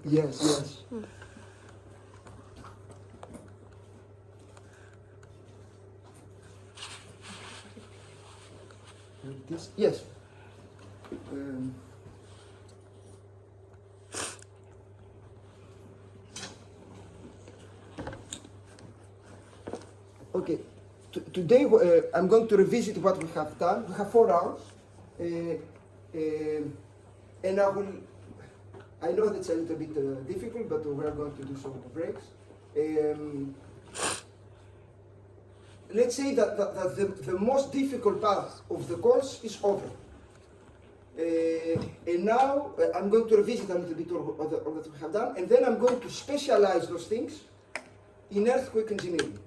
Yes, yes. This, yes. Um, okay. Today I'm going to revisit what we have done. We have 4 hours, and I know that's a little bit difficult, but we are going to do some breaks. Let's say that the most difficult part of the course is over. And now I'm going to revisit a little bit of what we have done, and then I'm going to specialize those things in earthquake engineering,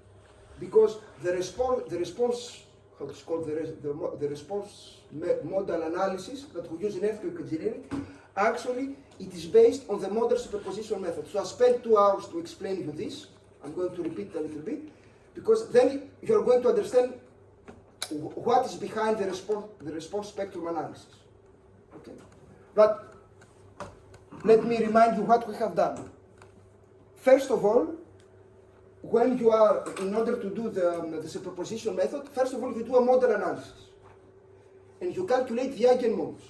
because the response model analysis that we use in earthquake engineering, actually it is based on the model superposition method. So I spent 2 hours to explain you this. I'm going to repeat a little bit, because then you're going to understand what is behind the response spectrum analysis. Okay. But let me remind you what we have done. First of all, when you are, in order to do the superposition method, first of all you do a model analysis. And you calculate the eigenmodes.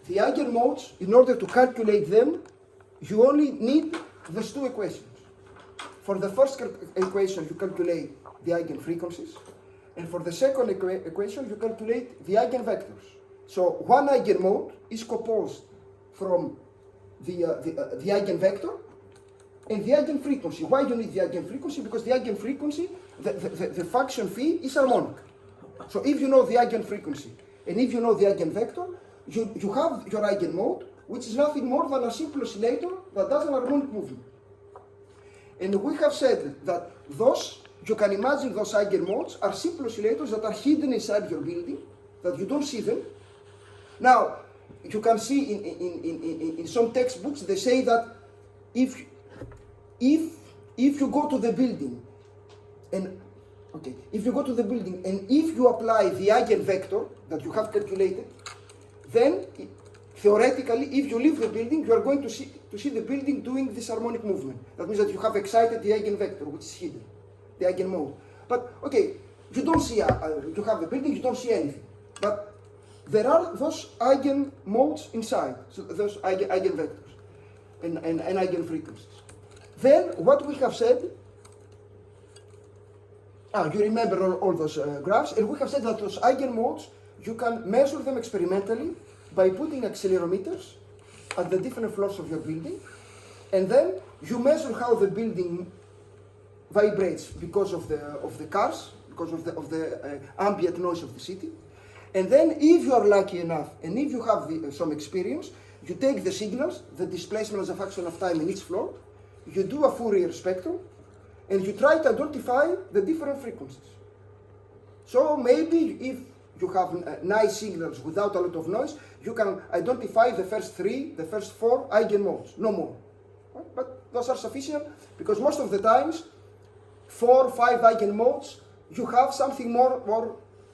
The eigenmodes, in order to calculate them, you only need these 2 equations. For the first equation, you calculate the eigenfrequencies. And for the second equation, you calculate the eigenvectors. So one eigenmode is composed from the eigenvector and the eigenfrequency. Why do you need the eigenfrequency? Because the eigenfrequency, the function phi is harmonic. So if you know the eigenfrequency and if you know the eigenvector, you have your eigenmode, which is nothing more than a simple oscillator that does an harmonic movement. And we have said that you can imagine those eigenmodes are simple oscillators that are hidden inside your building, that you don't see them. Now, you can see in some textbooks, they say that if you go to the building and if you apply the eigenvector that you have calculated, then theoretically, if you leave the building, you are going to see the building doing this harmonic movement. That means that you have excited the eigenvector, which is hidden, the eigenmode. But you don't see, you have the building, you don't see anything. But there are those eigenmodes inside, so those eigenvectors and eigenfrequencies. Then what we have said, you remember all those graphs, and we have said that those eigenmodes, you can measure them experimentally by putting accelerometers at the different floors of your building, and then you measure how the building vibrates because of the cars, because of the ambient noise of the city. And then if you are lucky enough, and if you have some experience, you take the signals, the displacement as a function of time in each floor, you do a Fourier spectrum, and you try to identify the different frequencies. So maybe if you have nice signals without a lot of noise, you can identify the first 3, the first 4 eigenmodes, no more. Right? But those are sufficient, because most of the times, 4 or 5 eigenmodes, you have something more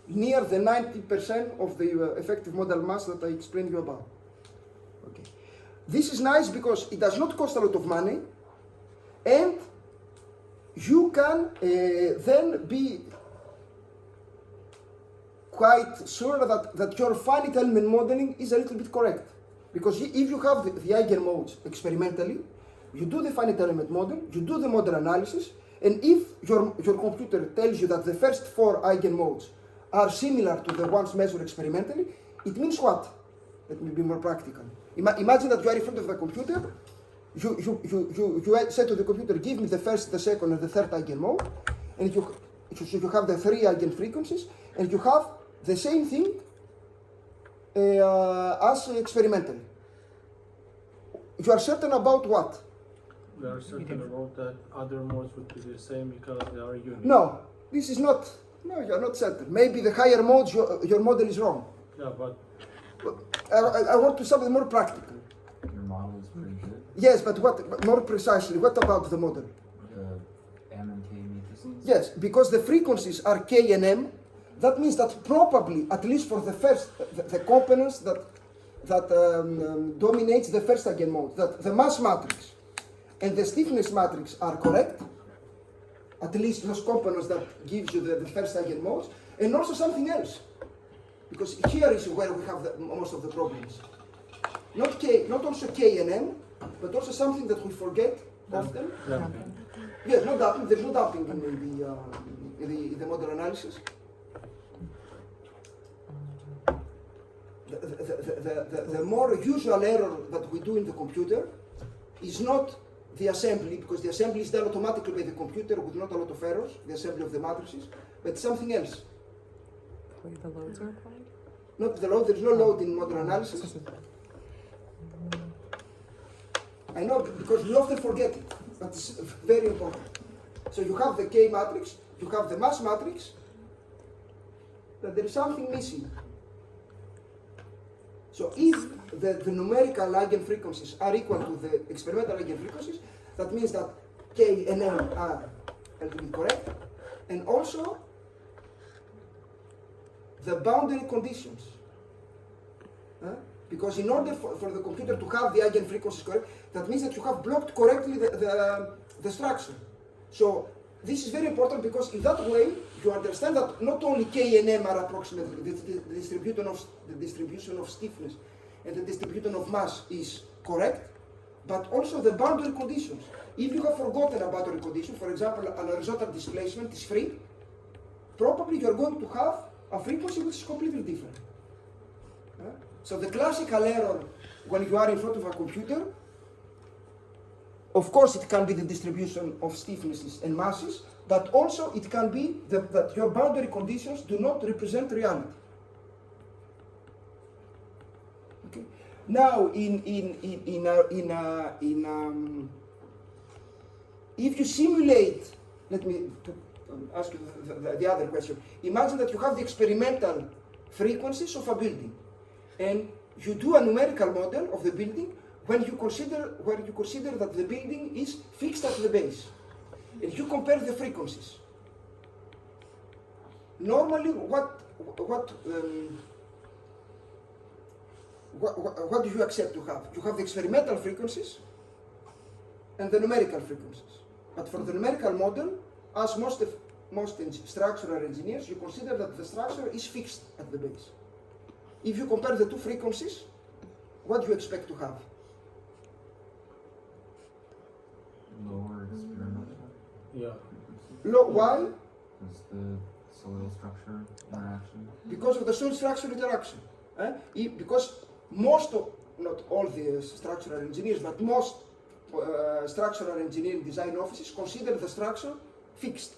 near the 90% of the effective model mass that I explained you about. Okay. This is nice because it does not cost a lot of money, and you can then be quite sure that your finite element modeling is a little bit correct. Because if you have the eigenmodes experimentally, you do the finite element model, you do the model analysis, and if your computer tells you that the first 4 eigenmodes are similar to the ones measured experimentally, it means what? Let me be more practical. Imagine that you are in front of the computer, you say to the computer, give me the first, the second, and the third eigenmode, and you have the 3 eigenfrequencies, and you have the same thing as experimentally. You are certain about what? We are certain about that other modes would be the same because they are unique. No, this is not. No, you are not certain. Maybe the higher modes, your model is wrong. Yeah, but I want to something more practical. Your model is pretty good. Yes, but more precisely, what about the model? The M and K matrices? Yes, because the frequencies are K and M, that means that probably, at least for the first, the components that dominates the first eigenmode, that the mass matrix and the stiffness matrix are correct, at least those components that gives you the first eigenmodes, and also something else, because here is where we have most of the problems. Not also K and M, but also something that we forget often. Damping. Yes, no damping. There's no damping in the model analysis. The more usual error that we do in the computer is not the assembly, because the assembly is done automatically by the computer with not a lot of errors, the assembly of the matrices, but something else. Where the loads are applied? Not the load, there's no load in model analysis. I know, because we often forget it, but it's very important. So you have the K matrix, you have the mass matrix, but there is something missing. So if the numerical eigenfrequencies are equal to the experimental eigenfrequencies, that means that K and M are a little bit correct, and also the boundary conditions. Because in order for the computer to have the eigenfrequencies correct, that means that you have blocked correctly the structure. So this is very important, because in that way you understand that not only K and M are approximately the distribution of stiffness and the distribution of mass is correct, but also the boundary conditions. If you have forgotten a boundary condition, for example, an horizontal displacement is free, probably you are going to have a frequency which is completely different. So the classical error when you are in front of a computer, of course it can be the distribution of stiffnesses and masses, but also it can be that your boundary conditions do not represent reality. Okay. Now, if you simulate, let me ask you the other question. Imagine that you have the experimental frequencies of a building, and you do a numerical model of the building where you consider that the building is fixed at the base, and you compare the frequencies. Normally, what do you accept to have? You have the experimental frequencies and the numerical frequencies. But for the numerical model, as most structural engineers, you consider that the structure is fixed at the base. If you compare the two frequencies, what do you expect to have? Lower experimental. Yeah. Why? Is the soil structure interaction? Because of the soil structure interaction. Because most of, not all the structural engineers, but most structural engineering design offices consider the structure fixed.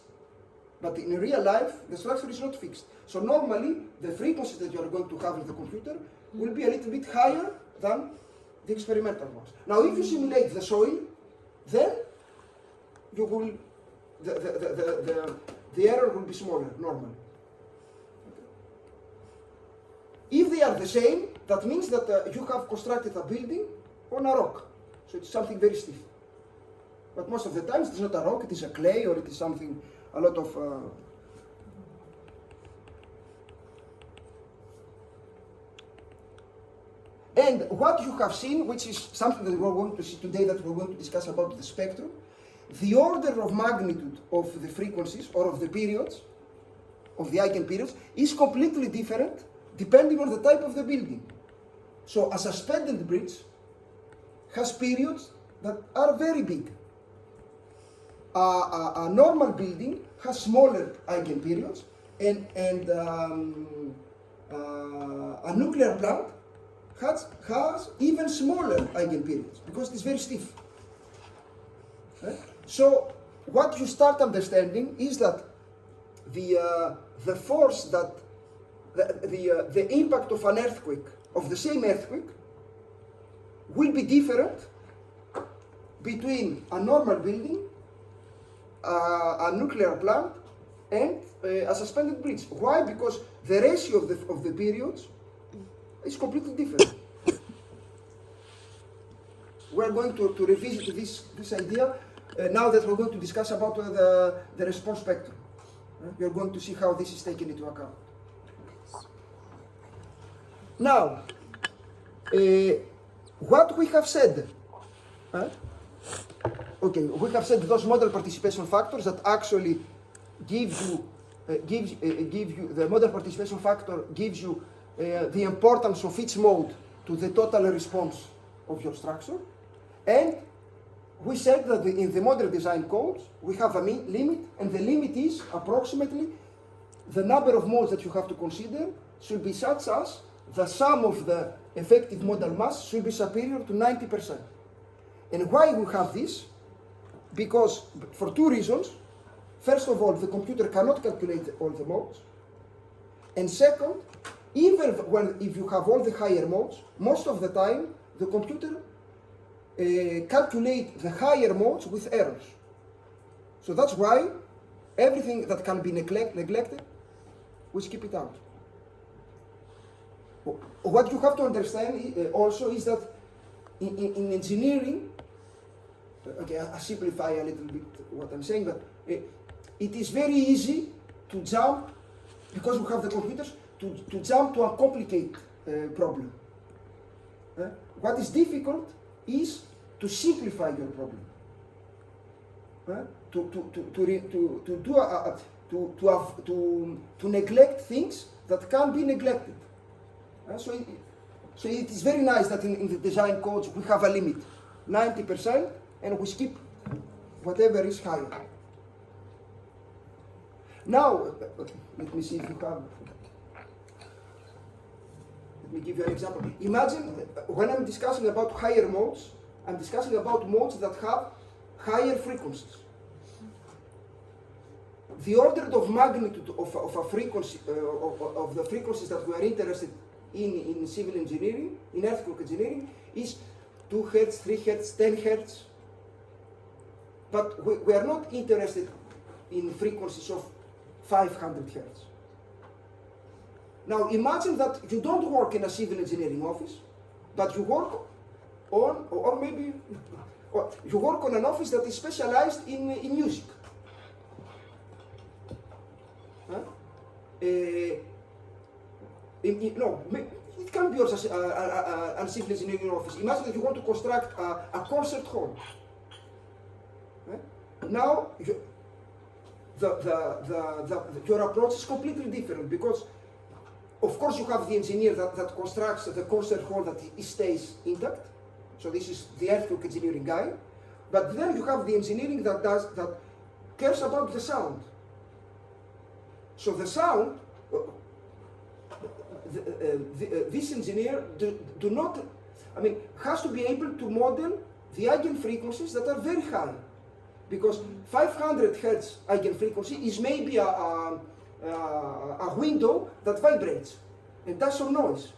But in real life, the structure is not fixed. So normally, the frequencies that you are going to have in the computer will be a little bit higher than the experimental ones. Now, if you simulate the soil, then you will, the error will be smaller, normally. If they are the same, that means that you have constructed a building on a rock. So it's something very stiff. But most of the times it's not a rock, it is a clay, or it is something, a lot of... And what you have seen, which is something that we're going to see today, that we're going to discuss about the spectrum, the order of magnitude of the frequencies or of the periods, of the eigenperiods, is completely different depending on the type of the building. So a suspended bridge has periods that are very big. A normal building has smaller eigenperiods, and a nuclear plant has even smaller eigenperiods because it is very stiff. Okay? So what you start understanding is that the force that the impact of an earthquake, of the same earthquake, will be different between a normal building, a nuclear plant, and a suspended bridge. Why? Because the ratio of the periods is completely different. We're going to revisit this idea now that we're going to discuss about the response spectrum. We're going to see how this is taken into account. Now, what we have said, okay, we have said those model participation factors that actually give you the model participation factor gives you the importance of each mode to the total response of your structure, and we said that in the model design codes we have a limit, and the limit is approximately the number of modes that you have to consider should be such as the sum of the effective modal mass should be superior to 90%. And why we have this? Because for two reasons. First of all, the computer cannot calculate all the modes. And second, even if you have all the higher modes, most of the time the computer calculates the higher modes with errors. So that's why everything that can be neglected, we skip it out. What you have to understand also is that in engineering, okay, I simplify a little bit what I'm saying, but it is very easy to jump, because we have the computers, to jump to a complicated problem. What is difficult is to simplify your problem. To neglect things that can be neglected. So it is very nice that in the design codes we have a limit, 90%, and we skip whatever is higher. Now, let me see if you have. Let me give you an example. Imagine when I'm discussing about higher modes, I'm discussing about modes that have higher frequencies. The order of magnitude of a frequency, of the frequencies that we are interested in civil engineering, in earthquake engineering, is 2 Hertz, 3 Hertz, 10 Hertz. But we are not interested in frequencies of 500 Hertz. Now imagine that you don't work in a civil engineering office, but you work on, or maybe you work on an office that is specialized in music. No, it can be also a civil engineering office. Imagine that you want to construct a concert hall. Now, your approach is completely different, because, of course, you have the engineer that constructs the concert hall that stays intact. So this is the earthquake engineering guy. But then you have the engineering that cares about the sound. So the sound, this engineer has to be able to model the eigenfrequencies that are very high. Because 500 Hertz eigenfrequency is maybe a window that vibrates and does some noise.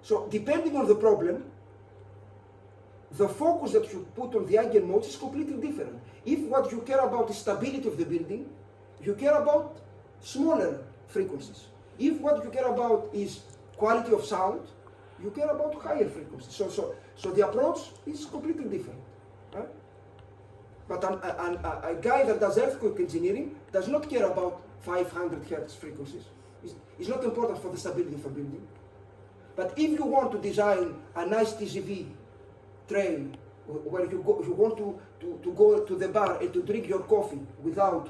So depending on the problem, the focus that you put on the eigenmodes is completely different. If what you care about is stability of the building, you care about smaller frequencies. If what you care about is quality of sound, you care about higher frequencies. So the approach is completely different. Right? But a guy that does earthquake engineering does not care about 500 Hertz frequencies. It's not important for the stability of a building. But if you want to design a nice TGV train where you want to go to the bar and to drink your coffee without